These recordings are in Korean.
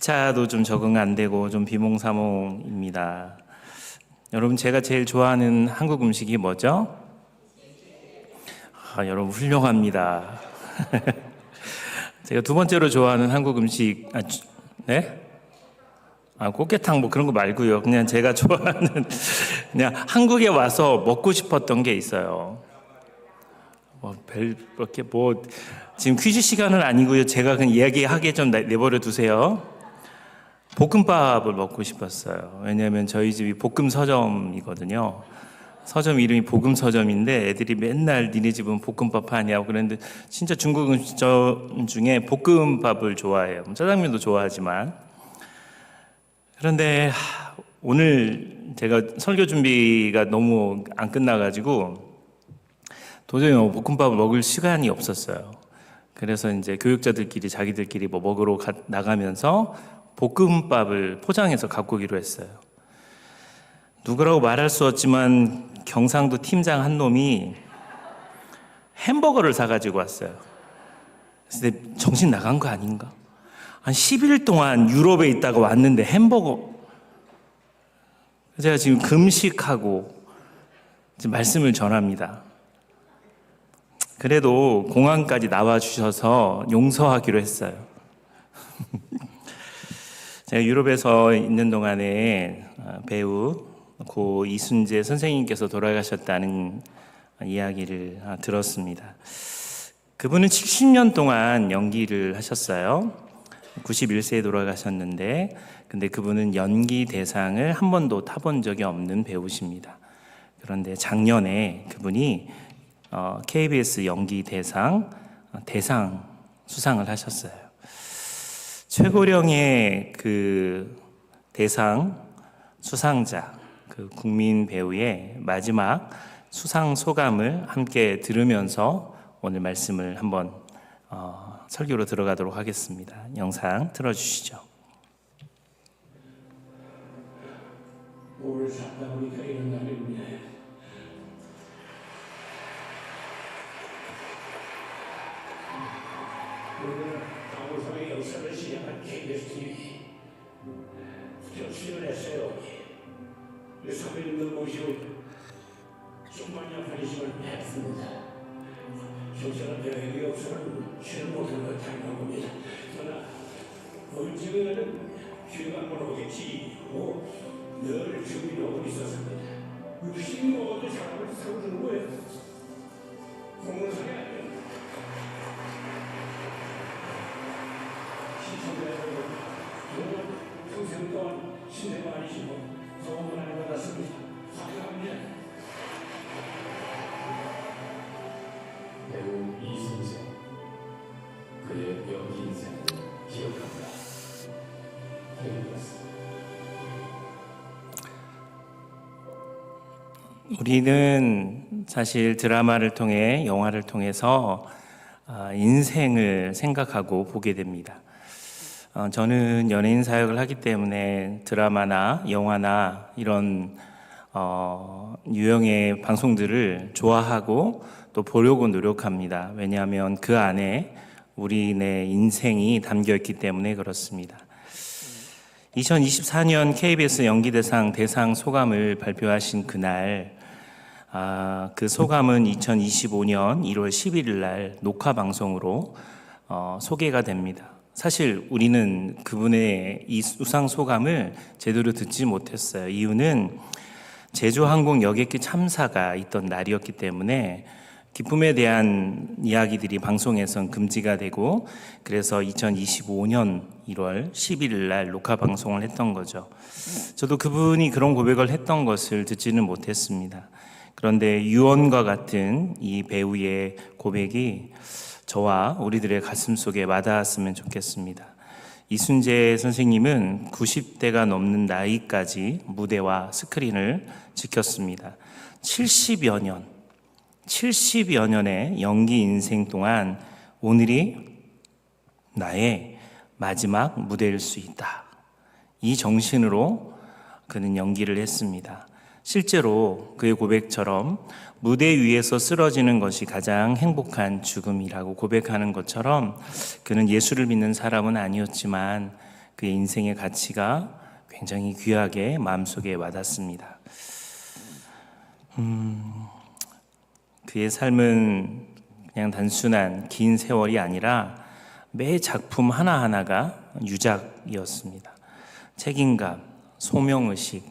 기차도 좀 적응 안 되고 좀 비몽사몽입니다. 여러분, 제가 제일 좋아하는 한국 음식이 뭐죠? 여러분 훌륭합니다. 제가 두 번째로 좋아하는 한국 음식, 네? 꽃게탕 뭐 그런 거 말고요. 그냥 제가 좋아하는 그냥 한국에 와서 먹고 싶었던 게 있어요. 그렇게 지금 퀴즈 시간은 아니고요. 제가 그냥 이야기하게 좀 내버려 두세요. 볶음밥을 먹고 싶었어요. 왜냐하면 저희 집이 볶음 서점이거든요. 서점 이름이 볶음 서점인데 애들이 맨날 니네 집은 볶음밥 하냐고 그랬는데 진짜 중국 음식점 중에 볶음밥을 좋아해요. 짜장면도 좋아하지만. 그런데 오늘 제가 설교 준비가 너무 안 끝나가지고 도저히 볶음밥을 먹을 시간이 없었어요. 그래서 이제 교육자들끼리 자기들끼리 먹으러 나가면서 볶음밥을 포장해서 갖고 오기로 했어요. 누구라고 말할 수 없지만 경상도 팀장 한 놈이 햄버거를 사가지고 왔어요. 그래서 정신 나간 거 아닌가? 한 10일 동안 유럽에 있다가 왔는데 햄버거. 제가 지금 금식하고 지금 말씀을 전합니다. 그래도 공항까지 나와주셔서 용서하기로 했어요. 제가 유럽에서 있는 동안에 배우 고 이순재 선생님께서 돌아가셨다는 이야기를 들었습니다. 그분은 70년 동안 연기를 하셨어요. 91세에 돌아가셨는데 근데 그분은 연기 대상을 한 번도 타본 적이 없는 배우십니다. 그런데 작년에 그분이 KBS 연기 대상 수상을 하셨어요. 최고령의 그 대상 수상자, 그 국민 배우의 마지막 수상 소감을 함께 들으면서 오늘 말씀을 한번 설교로 들어가도록 하겠습니다. 영상 틀어주시죠. 오늘 살다 보니까 이런 날이네. 오늘은 강호상의 역사를 시작한 KBS TV 저 출연했어요. 3일 모시고 중반년 한심을 했습니다. 적절한 배역이 없으면 출연 못한 걸 당연한 겁니다. 그러나 언젠가는 기회가 한번 오겠지 하고 늘 준비하고 있었습니다. 의심이 먹어도 사람을 세워주는 거예요. 공무상에 아니에요. 시청자 여러분, 저는 평생 동안 신뢰가 아니시고 소원을 안 받았습니다. 사랑합니다. 배우 이순재, 그의 연기 인생을 기억합니다. KBS. 우리는 사실 드라마를 통해 영화를 통해서 인생을 생각하고 보게 됩니다. 저는 연예인 사역을 하기 때문에 드라마나 영화나 이런 유형의 방송들을 좋아하고 또 보려고 노력합니다. 왜냐하면 그 안에 우리네 인생이 담겨 있기 때문에 그렇습니다. 2024년 KBS 연기대상 대상 소감을 발표하신 그날 그 소감은 2025년 1월 11일 날 녹화 방송으로 소개가 됩니다. 사실 우리는 그분의 이 수상 소감을 제대로 듣지 못했어요. 이유는 제주항공 여객기 참사가 있던 날이었기 때문에 기쁨에 대한 이야기들이 방송에선 금지가 되고 그래서 2025년 1월 11일 날 녹화 방송을 했던 거죠. 저도 그분이 그런 고백을 했던 것을 듣지는 못했습니다. 그런데 유언과 같은 이 배우의 고백이 저와 우리들의 가슴 속에 와닿았으면 좋겠습니다. 이순재 선생님은 90대가 넘는 나이까지 무대와 스크린을 지켰습니다. 70여 년의 연기 인생 동안 오늘이 나의 마지막 무대일 수 있다. 이 정신으로 그는 연기를 했습니다. 실제로 그의 고백처럼 무대 위에서 쓰러지는 것이 가장 행복한 죽음이라고 고백하는 것처럼 그는 예수를 믿는 사람은 아니었지만 그의 인생의 가치가 굉장히 귀하게 마음속에 와닿습니다. 그의 삶은 그냥 단순한 긴 세월이 아니라 매 작품 하나하나가 유작이었습니다. 책임감, 소명의식,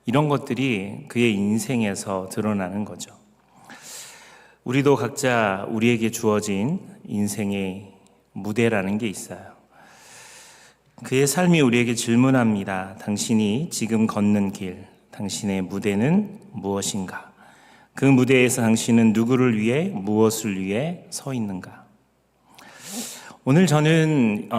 이런 것들이 그의 인생에서 드러나는 거죠. 우리도 각자 우리에게 주어진 인생의 무대라는 게 있어요. 그의 삶이 우리에게 질문합니다. 당신이 지금 걷는 길, 당신의 무대는 무엇인가? 그 무대에서 당신은 누구를 위해, 무엇을 위해 서 있는가? 오늘 저는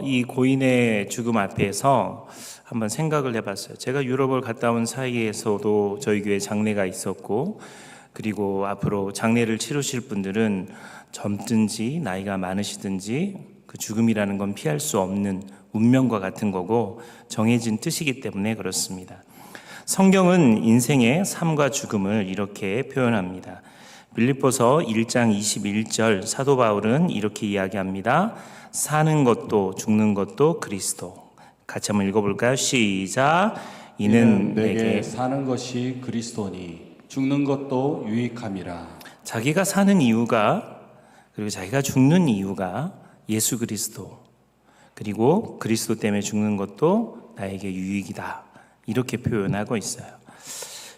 이 고인의 죽음 앞에서 한번 생각을 해봤어요. 제가 유럽을 갔다 온 사이에서도 저희 교회 장례가 있었고, 그리고 앞으로 장례를 치르실 분들은 젊든지 나이가 많으시든지 그 죽음이라는 건 피할 수 없는 운명과 같은 거고 정해진 뜻이기 때문에 그렇습니다. 성경은 인생의 삶과 죽음을 이렇게 표현합니다. 빌립보서 1장 21절 사도 바울은 이렇게 이야기합니다. 사는 것도 죽는 것도 그리스도. 같이 한번 읽어볼까요? 시작. 이는 내게 사는 것이 그리스도니 죽는 것도 유익함이라. 자기가 사는 이유가, 그리고 자기가 죽는 이유가 예수 그리스도, 그리고 그리스도 때문에 죽는 것도 나에게 유익이다, 이렇게 표현하고 있어요.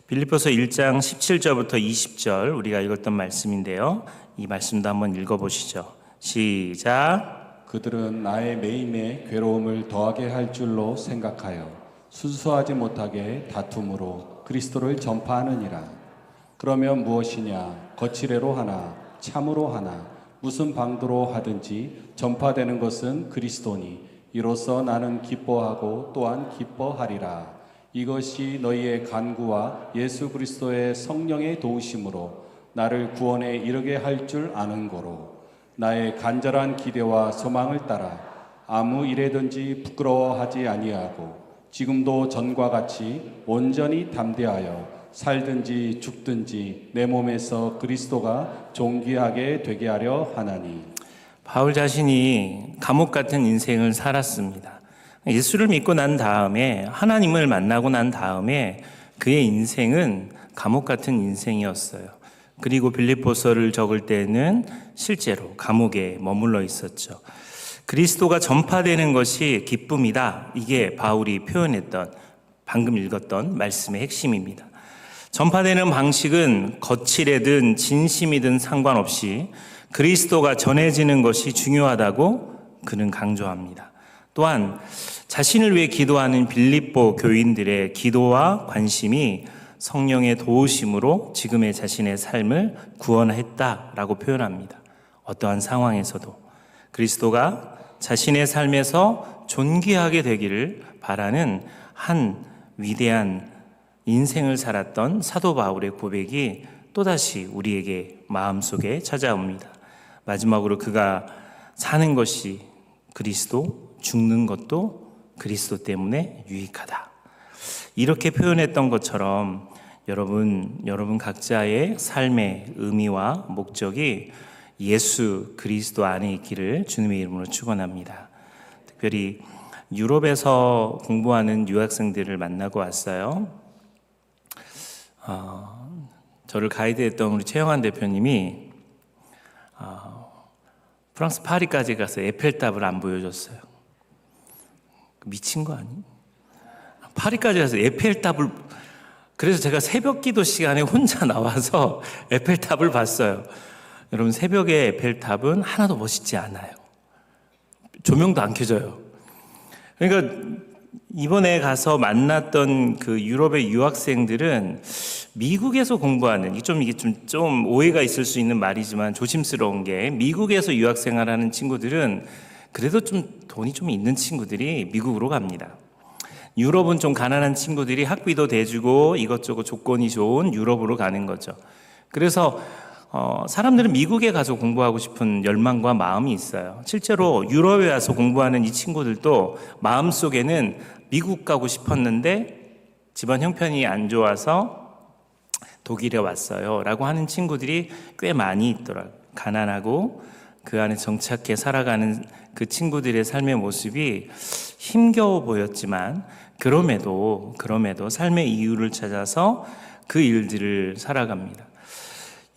빌립보서 1장 17절부터 20절 우리가 읽었던 말씀인데요, 이 말씀도 한번 읽어보시죠. 시작. 그들은 나의 매임에 괴로움을 더하게 할 줄로 생각하여 순수하지 못하게 다툼으로 그리스도를 전파하느니라. 그러면 무엇이냐? 거칠애로 하나 참으로 하나 무슨 방도로 하든지 전파되는 것은 그리스도니 이로써 나는 기뻐하고 또한 기뻐하리라. 이것이 너희의 간구와 예수 그리스도의 성령의 도우심으로 나를 구원에 이르게 할 줄 아는 거로 나의 간절한 기대와 소망을 따라 아무 일에든지 부끄러워하지 아니하고 지금도 전과 같이 온전히 담대하여 살든지 죽든지 내 몸에서 그리스도가 존귀하게 되게 하려 하나니. 바울 자신이 감옥 같은 인생을 살았습니다. 예수를 믿고 난 다음에, 하나님을 만나고 난 다음에 그의 인생은 감옥 같은 인생이었어요. 그리고 빌립보서를 적을 때는 실제로 감옥에 머물러 있었죠. 그리스도가 전파되는 것이 기쁨이다. 이게 바울이 표현했던, 방금 읽었던 말씀의 핵심입니다. 전파되는 방식은 거칠애든 진심이든 상관없이 그리스도가 전해지는 것이 중요하다고 그는 강조합니다. 또한 자신을 위해 기도하는 빌립보 교인들의 기도와 관심이 성령의 도우심으로 지금의 자신의 삶을 구원했다라고 표현합니다. 어떠한 상황에서도 그리스도가 자신의 삶에서 존귀하게 되기를 바라는 한 위대한 인생을 살았던 사도 바울의 고백이 또다시 우리에게 마음속에 찾아옵니다. 마지막으로 그가 사는 것이 그리스도, 죽는 것도 그리스도 때문에 유익하다, 이렇게 표현했던 것처럼 여러분 각자의 삶의 의미와 목적이 예수 그리스도 안에 있기를 주님의 이름으로 축원합니다. 특별히 유럽에서 공부하는 유학생들을 만나고 왔어요. 저를 가이드했던 우리 최영환 대표님이 프랑스 파리까지 가서 에펠탑을 안 보여줬어요. 미친 거 아니? 파리까지 가서 에펠탑을, 그래서 제가 새벽 기도 시간에 혼자 나와서 에펠탑을 봤어요. 여러분, 새벽에 에펠탑은 하나도 멋있지 않아요. 조명도 안 켜져요. 그러니까 이번에 가서 만났던 그 유럽의 유학생들은 미국에서 공부하는, 이게 좀 오해가 있을 수 있는 말이지만 조심스러운 게, 미국에서 유학생활하는 친구들은 그래도 좀 돈이 좀 있는 친구들이 미국으로 갑니다. 유럽은 좀 가난한 친구들이 학비도 대주고 이것저것 조건이 좋은 유럽으로 가는 거죠. 그래서 사람들은 미국에 가서 공부하고 싶은 열망과 마음이 있어요. 실제로 유럽에 와서 공부하는 이 친구들도 마음속에는 미국 가고 싶었는데 집안 형편이 안 좋아서 독일에 왔어요 라고 하는 친구들이 꽤 많이 있더라고요. 가난하고 그 안에 정착해 살아가는 그 친구들의 삶의 모습이 힘겨워 보였지만 그럼에도 삶의 이유를 찾아서 그 일들을 살아갑니다.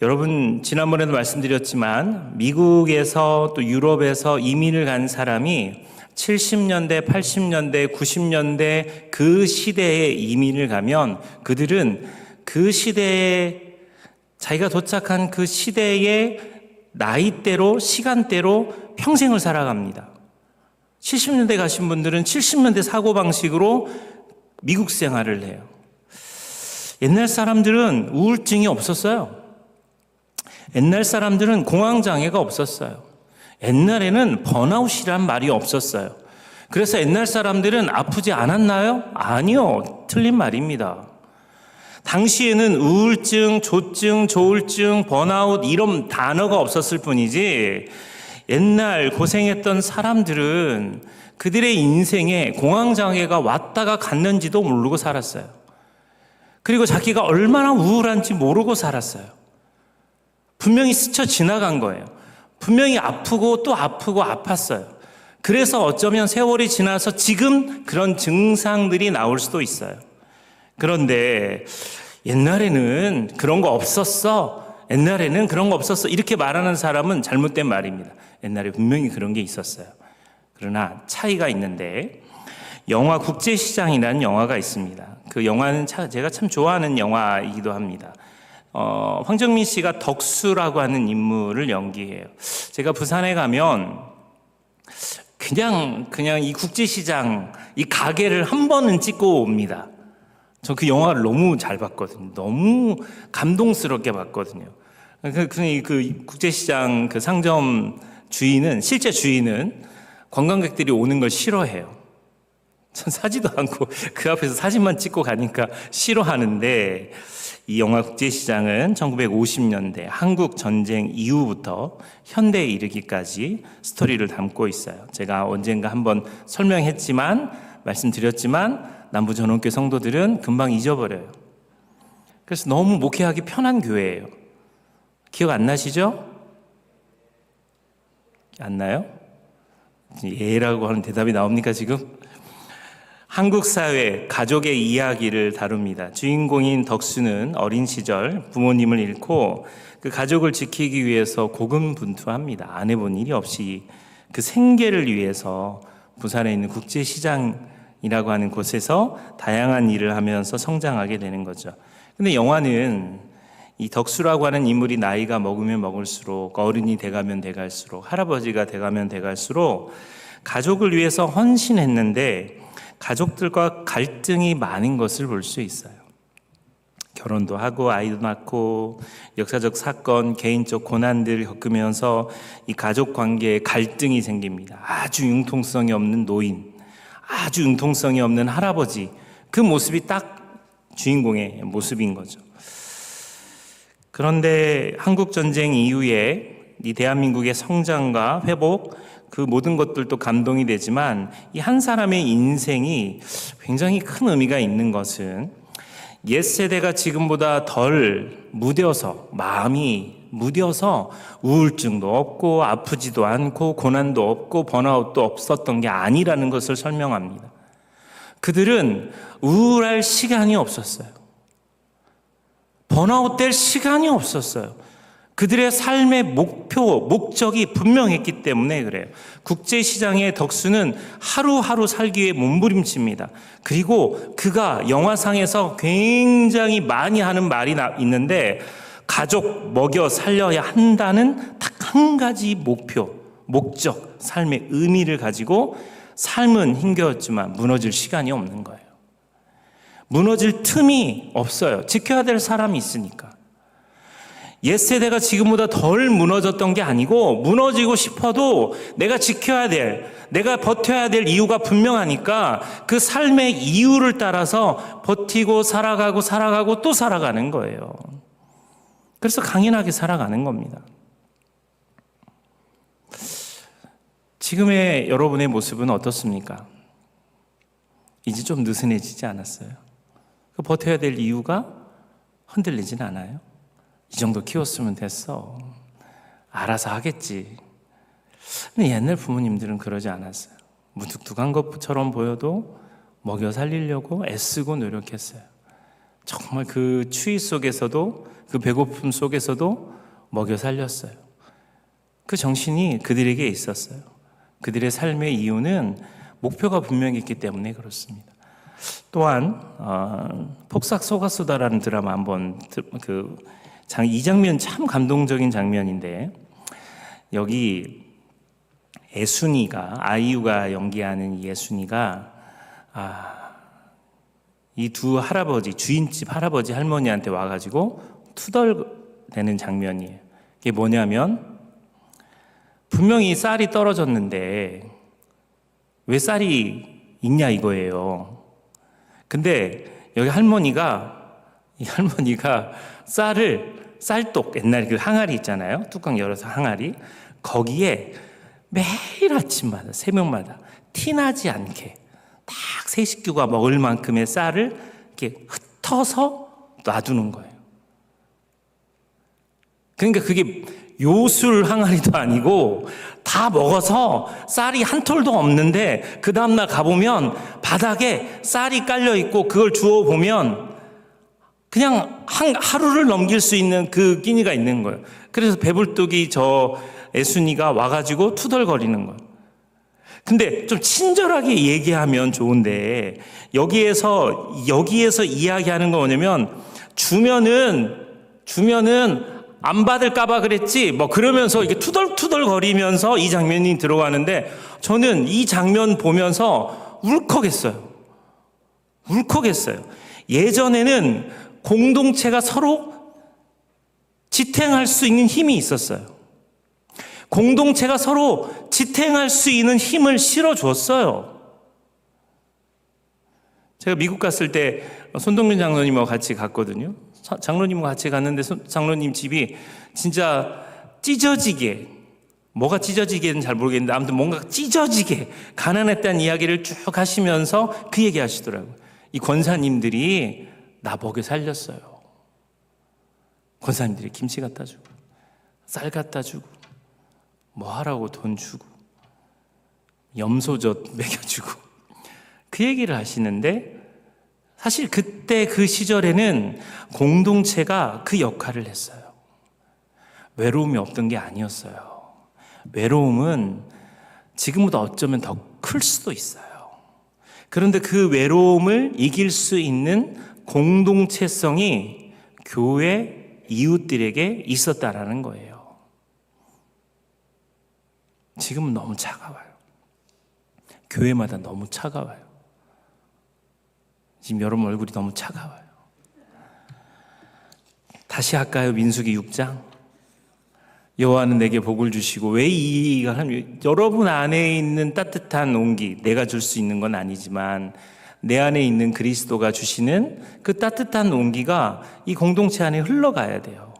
여러분, 지난번에도 말씀드렸지만 미국에서 또 유럽에서 이민을 간 사람이 70년대, 80년대, 90년대 그 시대에 이민을 가면 그들은 그 시대에 자기가 도착한 그 시대의 나이대로, 시간대로 평생을 살아갑니다. 70년대 가신 분들은 70년대 사고방식으로 미국 생활을 해요. 옛날 사람들은 우울증이 없었어요. 옛날 사람들은 공황장애가 없었어요. 옛날에는 번아웃이란 말이 없었어요. 그래서 옛날 사람들은 아프지 않았나요? 아니요. 틀린 말입니다. 당시에는 우울증, 조증, 조울증, 번아웃 이런 단어가 없었을 뿐이지 옛날 고생했던 사람들은 그들의 인생에 공황장애가 왔다가 갔는지도 모르고 살았어요. 그리고 자기가 얼마나 우울한지 모르고 살았어요. 분명히 스쳐 지나간 거예요. 분명히 아프고 또 아프고 아팠어요. 그래서 어쩌면 세월이 지나서 지금 그런 증상들이 나올 수도 있어요. 그런데 옛날에는 그런 거 없었어. 옛날에는 그런 거 없었어. 이렇게 말하는 사람은 잘못된 말입니다. 옛날에 분명히 그런 게 있었어요. 그러나 차이가 있는데 영화 국제시장이라는 영화가 있습니다. 그 영화는 제가 참 좋아하는 영화이기도 합니다. 황정민 씨가 덕수라고 하는 인물을 연기해요. 제가 부산에 가면 그냥 이 국제시장, 이 가게를 한 번은 찍고 옵니다. 저 그 영화를 너무 잘 봤거든요. 너무 감동스럽게 봤거든요. 그 국제시장 그 상점 주인은, 실제 주인은 관광객들이 오는 걸 싫어해요. 전 사지도 않고 그 앞에서 사진만 찍고 가니까 싫어하는데, 이 영화 국제시장은 1950년대 한국 전쟁 이후부터 현대에 이르기까지 스토리를 담고 있어요. 제가 언젠가 한번 말씀드렸지만 남부전원교회 성도들은 금방 잊어버려요. 그래서 너무 목회하기 편한 교회예요. 기억 안 나시죠? 안 나요? 예라고 하는 대답이 나옵니까 지금? 한국 사회, 가족의 이야기를 다룹니다. 주인공인 덕수는 어린 시절 부모님을 잃고 그 가족을 지키기 위해서 고군분투합니다. 안 해본 일이 없이 그 생계를 위해서 부산에 있는 국제시장이라고 하는 곳에서 다양한 일을 하면서 성장하게 되는 거죠. 근데 영화는 이 덕수라고 하는 인물이 나이가 먹으면 먹을수록, 어른이 돼가면 돼갈수록, 할아버지가 돼가면 돼갈수록 가족을 위해서 헌신했는데 가족들과 갈등이 많은 것을 볼 수 있어요. 결혼도 하고 아이도 낳고 역사적 사건, 개인적 고난들을 겪으면서 이 가족 관계에 갈등이 생깁니다. 아주 융통성이 없는 노인, 아주 융통성이 없는 할아버지, 그 모습이 딱 주인공의 모습인 거죠. 그런데 한국전쟁 이후에 이 대한민국의 성장과 회복, 그 모든 것들도 감동이 되지만 이 한 사람의 인생이 굉장히 큰 의미가 있는 것은 옛 세대가 지금보다 덜 무뎌서, 마음이 무뎌서 우울증도 없고 아프지도 않고 고난도 없고 번아웃도 없었던 게 아니라는 것을 설명합니다. 그들은 우울할 시간이 없었어요. 번아웃 될 시간이 없었어요. 그들의 삶의 목적이 분명했기 때문에 그래요. 국제시장의 덕수는 하루하루 살기 위해 몸부림칩니다. 그리고 그가 영화상에서 굉장히 많이 하는 말이 있는데, 가족 먹여 살려야 한다는 딱 한 가지 목적, 삶의 의미를 가지고 삶은 힘겨웠지만 무너질 시간이 없는 거예요. 무너질 틈이 없어요. 지켜야 될 사람이 있으니까. 옛 세대가 지금보다 덜 무너졌던 게 아니고, 무너지고 싶어도 내가 지켜야 될, 내가 버텨야 될 이유가 분명하니까 그 삶의 이유를 따라서 버티고 살아가고 또 살아가는 거예요. 그래서 강인하게 살아가는 겁니다. 지금의 여러분의 모습은 어떻습니까? 이제 좀 느슨해지지 않았어요? 버텨야 될 이유가 흔들리진 않아요? 이 정도 키웠으면 됐어. 알아서 하겠지. 근데 옛날 부모님들은 그러지 않았어요. 무뚝뚝한 것처럼 보여도 먹여 살리려고 애쓰고 노력했어요. 정말 그 추위 속에서도, 그 배고픔 속에서도 먹여 살렸어요. 그 정신이 그들에게 있었어요. 그들의 삶의 이유는 목표가 분명히 있기 때문에 그렇습니다. 또한 폭삭 속았수다라는 드라마 한번 이 장면 참 감동적인 장면인데, 여기 애순이가, 아이유가 연기하는 예순이가 이 두 할아버지, 주인집 할아버지 할머니한테 와가지고 투덜대는 장면이에요. 이게 뭐냐면, 분명히 쌀이 떨어졌는데 왜 쌀이 있냐 이거예요. 근데 여기 이 할머니가 쌀떡, 옛날에 그 항아리 있잖아요. 뚜껑 열어서 항아리. 거기에 매일 아침마다, 새벽마다 티나지 않게 딱 세 식구가 먹을 만큼의 쌀을 이렇게 흩어서 놔두는 거예요. 그러니까 그게 요술 항아리도 아니고 다 먹어서 쌀이 한 톨도 없는데, 그 다음날 가보면 바닥에 쌀이 깔려 있고 그걸 주워 보면 그냥 하루를 넘길 수 있는 그 끼니가 있는 거예요. 그래서 배불뚝이 저 애순이가 와가지고 투덜거리는 거예요. 근데 좀 친절하게 얘기하면 좋은데, 여기에서 이야기하는 건 뭐냐면, 주면은 안 받을까봐 그랬지 뭐 그러면서 이게 투덜투덜거리면서 이 장면이 들어가는데, 저는 이 장면 보면서 울컥했어요. 예전에는 공동체가 서로 지탱할 수 있는 힘이 있었어요. 공동체가 서로 지탱할 수 있는 힘을 실어줬어요. 제가 미국 갔을 때 손동균 장로님하고 같이 갔거든요. 장로님과 같이 갔는데 장로님 집이 진짜 찢어지게, 뭐가 찢어지게는 잘 모르겠는데 아무튼 뭔가 찢어지게 가난했다는 이야기를 쭉 하시면서 그 얘기 하시더라고요. 이 권사님들이 나 먹여 살렸어요. 권사님들이 김치 갖다 주고 쌀 갖다 주고 뭐 하라고 돈 주고 염소젓 먹여주고 그 얘기를 하시는데, 사실 그때 그 시절에는 공동체가 그 역할을 했어요. 외로움이 없던 게 아니었어요. 외로움은 지금보다 어쩌면 더 클 수도 있어요. 그런데 그 외로움을 이길 수 있는 공동체성이 교회 이웃들에게 있었다라는 거예요. 지금은 너무 차가워요. 교회마다 너무 차가워요. 지금 여러분 얼굴이 너무 차가워요. 다시 할까요? 민수기 6장. 여호와는 내게 복을 주시고, 왜 이가 하면, 여러분 안에 있는 따뜻한 온기, 내가 줄 수 있는 건 아니지만 내 안에 있는 그리스도가 주시는 그 따뜻한 온기가 이 공동체 안에 흘러가야 돼요.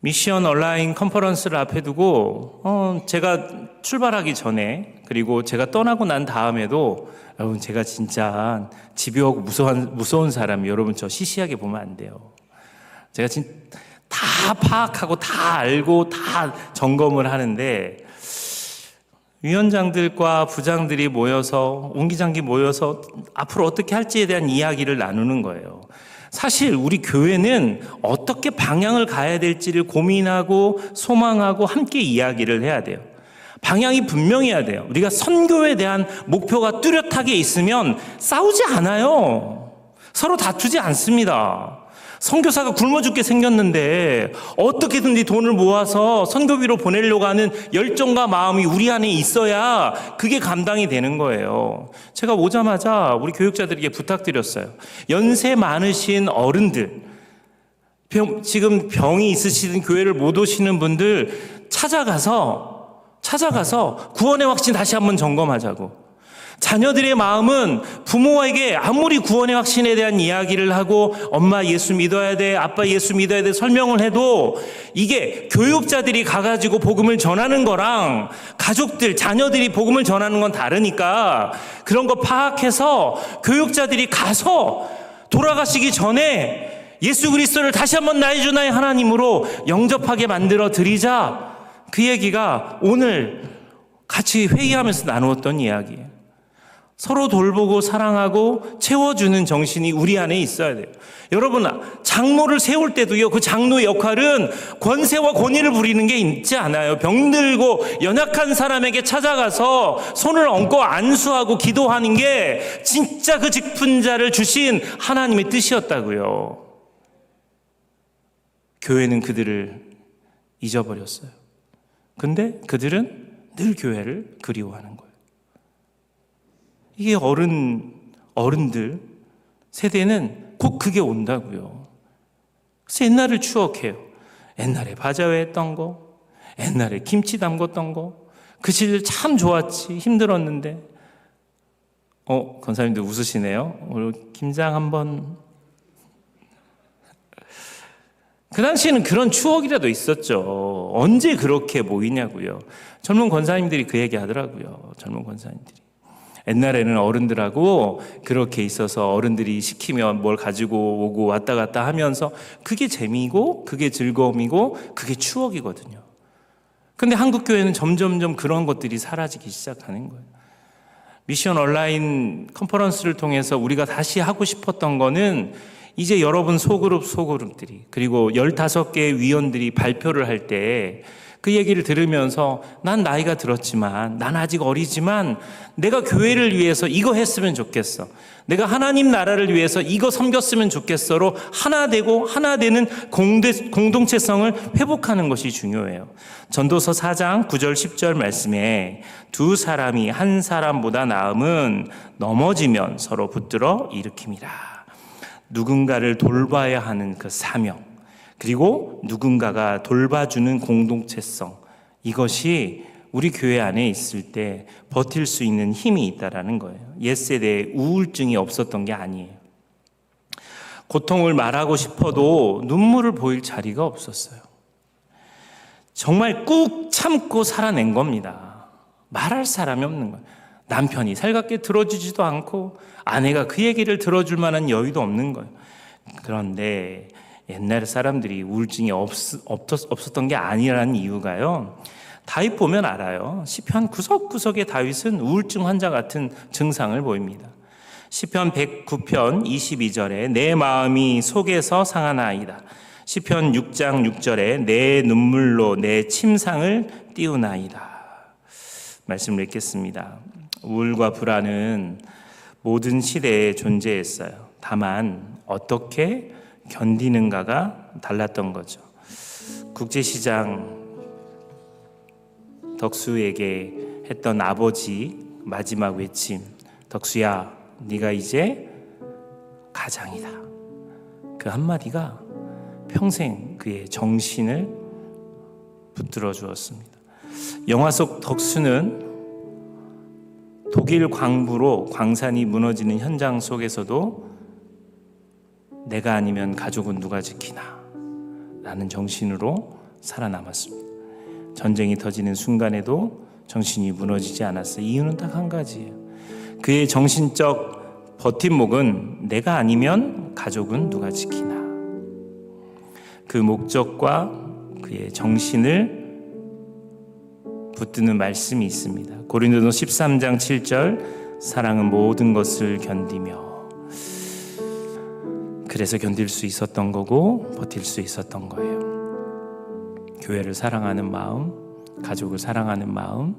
미션 온라인 컨퍼런스를 앞에 두고 제가 출발하기 전에, 그리고 제가 떠나고 난 다음에도, 여러분 제가 진짜 집요하고 무서운 사람이, 여러분 저 시시하게 보면 안 돼요. 제가 다 파악하고 다 알고 다 점검을 하는데, 위원장들과 부장들이 모여서, 옹기장기 모여서 앞으로 어떻게 할지에 대한 이야기를 나누는 거예요. 사실 우리 교회는 어떻게 방향을 가야 될지를 고민하고 소망하고 함께 이야기를 해야 돼요. 방향이 분명해야 돼요. 우리가 선교에 대한 목표가 뚜렷하게 있으면 싸우지 않아요. 서로 다투지 않습니다. 선교사가 굶어 죽게 생겼는데 어떻게든지 돈을 모아서 선교비로 보내려고 하는 열정과 마음이 우리 안에 있어야 그게 감당이 되는 거예요. 제가 오자마자 우리 교육자들에게 부탁드렸어요. 연세 많으신 어른들, 지금 병이 있으시든 교회를 못 오시는 분들 찾아가서 구원의 확신 다시 한번 점검하자고. 자녀들의 마음은 부모에게 아무리 구원의 확신에 대한 이야기를 하고 엄마 예수 믿어야 돼, 아빠 예수 믿어야 돼 설명을 해도, 이게 교육자들이 가가지고 복음을 전하는 거랑 가족들, 자녀들이 복음을 전하는 건 다르니까, 그런 거 파악해서 교육자들이 가서 돌아가시기 전에 예수 그리스도를 다시 한번 나의 주 나의 하나님으로 영접하게 만들어 드리자. 그 얘기가 오늘 같이 회의하면서 나누었던 이야기예요. 서로 돌보고 사랑하고 채워주는 정신이 우리 안에 있어야 돼요. 여러분, 장로를 세울 때도요, 그 장로의 역할은 권세와 권위를 부리는 게 있지 않아요. 병들고 연약한 사람에게 찾아가서 손을 얹고 안수하고 기도하는 게 진짜 그 짚은 자를 주신 하나님의 뜻이었다고요. 교회는 그들을 잊어버렸어요. 근데 그들은 늘 교회를 그리워하는 거예요. 이게 어른들 세대는 꼭 그게 온다고요. 그래서 옛날을 추억해요. 옛날에 바자회 했던 거, 옛날에 김치 담궜던 거, 그 시절 참 좋았지. 힘들었는데. 권사님들 웃으시네요. 오늘 김장 한번. 그 당시에는 그런 추억이라도 있었죠. 언제 그렇게 모이냐고요. 젊은 권사님들이 그 얘기 하더라고요. 젊은 권사님들이. 옛날에는 어른들하고 그렇게 있어서 어른들이 시키면 뭘 가지고 오고 왔다 갔다 하면서 그게 재미고 그게 즐거움이고 그게 추억이거든요. 근데 한국교회는 점점점 그런 것들이 사라지기 시작하는 거예요. 미션 온라인 컨퍼런스를 통해서 우리가 다시 하고 싶었던 거는 이제 여러분 소그룹들이 그리고 15개의 위원들이 발표를 할 때 그 얘기를 들으면서 난 나이가 들었지만 난 아직 어리지만 내가 교회를 위해서 이거 했으면 좋겠어. 내가 하나님 나라를 위해서 이거 섬겼으면 좋겠어로 하나 되고 하나 되는 공동체성을 회복하는 것이 중요해요. 전도서 4장 9절 10절 말씀에 두 사람이 한 사람보다 나음은 넘어지면 서로 붙들어 일으킵니다. 누군가를 돌봐야 하는 그 사명, 그리고 누군가가 돌봐주는 공동체성, 이것이 우리 교회 안에 있을 때 버틸 수 있는 힘이 있다라는 거예요. 옛세대에 우울증이 없었던 게 아니에요. 고통을 말하고 싶어도 눈물을 보일 자리가 없었어요. 정말 꾹 참고 살아낸 겁니다. 말할 사람이 없는 거예요. 남편이 살갑게 들어주지도 않고 아내가 그 얘기를 들어줄 만한 여유도 없는 거예요. 그런데 옛날 사람들이 우울증이 없었던 게 아니라는 이유가요. 다윗 보면 알아요. 시편 구석구석에 다윗은 우울증 환자 같은 증상을 보입니다. 시편 109편 22절에 내 마음이 속에서 상하나이다. 시편 6장 6절에 내 눈물로 내 침상을 띄우나이다. 말씀을 읽겠습니다. 우울과 불안은 모든 시대에 존재했어요. 다만 어떻게 견디는가가 달랐던 거죠. 국제시장 덕수에게 했던 아버지 마지막 외침, 덕수야, 네가 이제 가장이다. 그 한마디가 평생 그의 정신을 붙들어 주었습니다. 영화 속 덕수는 독일 광부로 광산이 무너지는 현장 속에서도 내가 아니면 가족은 누가 지키나 라는 정신으로 살아남았습니다. 전쟁이 터지는 순간에도 정신이 무너지지 않았어요. 이유는 딱 한 가지예요. 그의 정신적 버팀목은 내가 아니면 가족은 누가 지키나. 그 목적과 그의 정신을 붙드는 말씀이 있습니다. 고린도서 13장 7절 사랑은 모든 것을 견디며. 그래서 견딜 수 있었던 거고 버틸 수 있었던 거예요. 교회를 사랑하는 마음, 가족을 사랑하는 마음,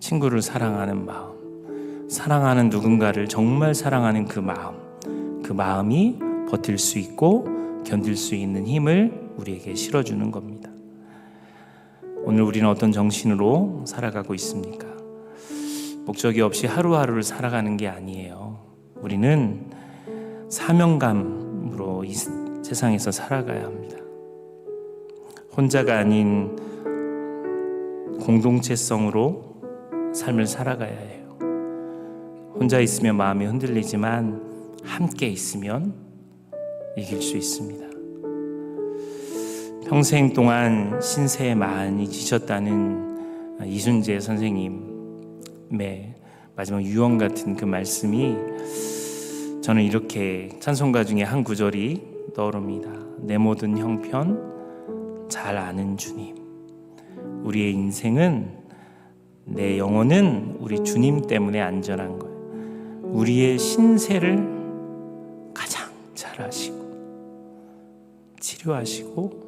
친구를 사랑하는 마음, 사랑하는 누군가를 정말 사랑하는 그 마음이 버틸 수 있고 견딜 수 있는 힘을 우리에게 실어주는 겁니다. 오늘 우리는 어떤 정신으로 살아가고 있습니까? 목적이 없이 하루하루를 살아가는 게 아니에요. 우리는 사명감으로 이 세상에서 살아가야 합니다. 혼자가 아닌 공동체성으로 삶을 살아가야 해요. 혼자 있으면 마음이 흔들리지만 함께 있으면 이길 수 있습니다. 평생 동안 신세에 많이 지셨다는 이순재 선생님의 마지막 유언 같은 그 말씀이 저는 이렇게 찬송가 중에 한 구절이 떠오릅니다. 내 모든 형편 잘 아는 주님, 우리의 인생은, 내 영혼은 우리 주님 때문에 안전한 거예요. 우리의 신세를 가장 잘 아시고 치료하시고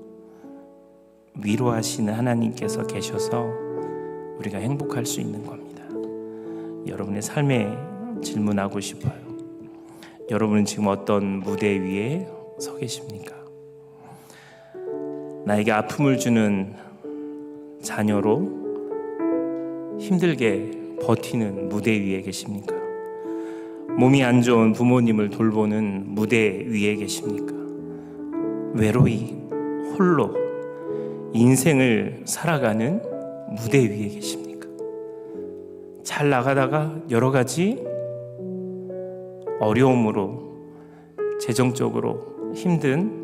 위로하시는 하나님께서 계셔서 우리가 행복할 수 있는 겁니다. 여러분의 삶에 질문하고 싶어요. 여러분은 지금 어떤 무대 위에 서 계십니까? 나에게 아픔을 주는 자녀로 힘들게 버티는 무대 위에 계십니까? 몸이 안 좋은 부모님을 돌보는 무대 위에 계십니까? 외로이 홀로 인생을 살아가는 무대 위에 계십니까? 잘 나가다가 여러 가지 어려움으로 재정적으로 힘든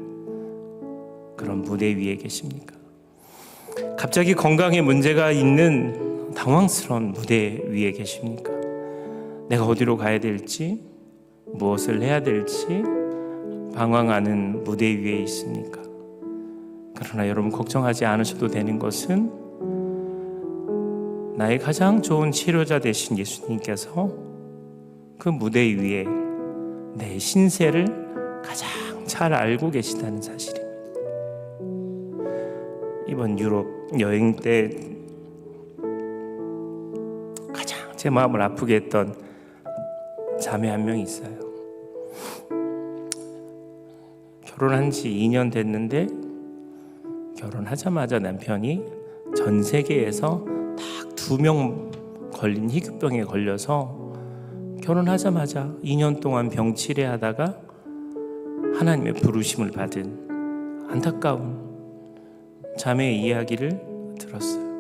그런 무대 위에 계십니까? 갑자기 건강에 문제가 있는 당황스러운 무대 위에 계십니까? 내가 어디로 가야 될지, 무엇을 해야 될지 방황하는 무대 위에 있습니까? 그러나 여러분, 걱정하지 않으셔도 되는 것은 나의 가장 좋은 치료자 되신 예수님께서 그 무대 위에 내 신세를 가장 잘 알고 계시다는 사실입니다. 이번 유럽 여행 때 가장 제 마음을 아프게 했던 자매 한 명 있어요. 결혼한 지 2년 됐는데 결혼하자마자 남편이 전 세계에서 딱 2명 걸린 희귀병에 걸려서 결혼하자마자 2년 동안 병 치료하다가 하나님의 부르심을 받은 안타까운 자매의 이야기를 들었어요.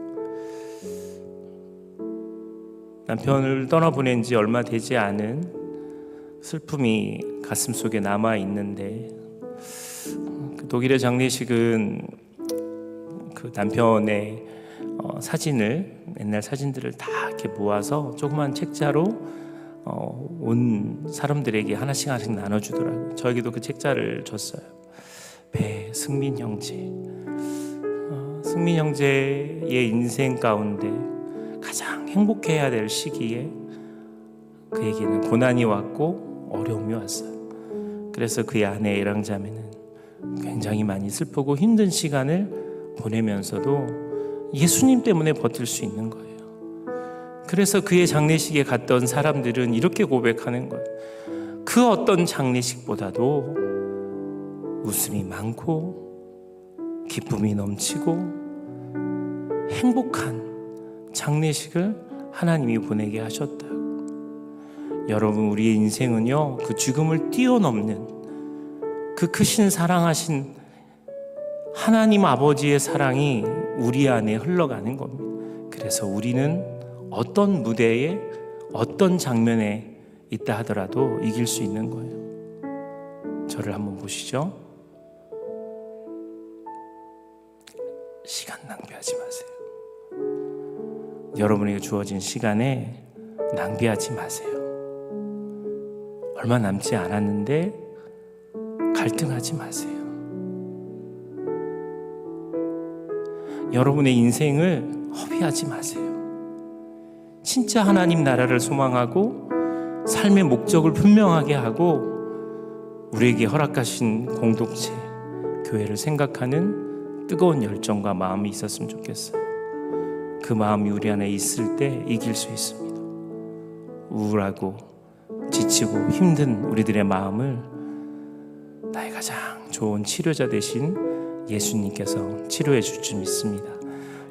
남편을 떠나보낸 지 얼마 되지 않은 슬픔이 가슴속에 남아 있는데, 그 독일의 장례식은 그 남편의 사진을, 옛날 사진들을 다 이렇게 모아서 조그만 책자로 온 사람들에게 하나씩 나눠주더라고요. 저에게도 그 책자를 줬어요. 승민 형제. 승민 형제의 인생 가운데 가장 행복해야 될 시기에 그에게는 고난이 왔고 어려움이 왔어요. 그래서 그의 아내 애랑자매는 굉장히 많이 슬프고 힘든 시간을 보내면서도 예수님 때문에 버틸 수 있는 거예요. 그래서 그의 장례식에 갔던 사람들은 이렇게 고백하는 거예요. 그 어떤 장례식보다도 웃음이 많고 기쁨이 넘치고 행복한 장례식을 하나님이 보내게 하셨다. 여러분, 우리의 인생은요, 그 죽음을 뛰어넘는 그 크신 사랑하신 하나님 아버지의 사랑이 우리 안에 흘러가는 겁니다. 그래서 우리는 어떤 무대에 어떤 장면에 있다 하더라도 이길 수 있는 거예요. 저를 한번 보시죠. 시간 낭비하지 마세요. 여러분에게 주어진 시간에 낭비하지 마세요. 얼마 남지 않았는데 갈등하지 마세요. 여러분의 인생을 허비하지 마세요. 진짜 하나님 나라를 소망하고 삶의 목적을 분명하게 하고 우리에게 허락하신 공동체, 교회를 생각하는 뜨거운 열정과 마음이 있었으면 좋겠어요. 그 마음이 우리 안에 있을 때 이길 수 있습니다. 우울하고 지치고 힘든 우리들의 마음을 나의 가장 좋은 치료자 되신 예수님께서 치료해 줄 줄 믿습니다.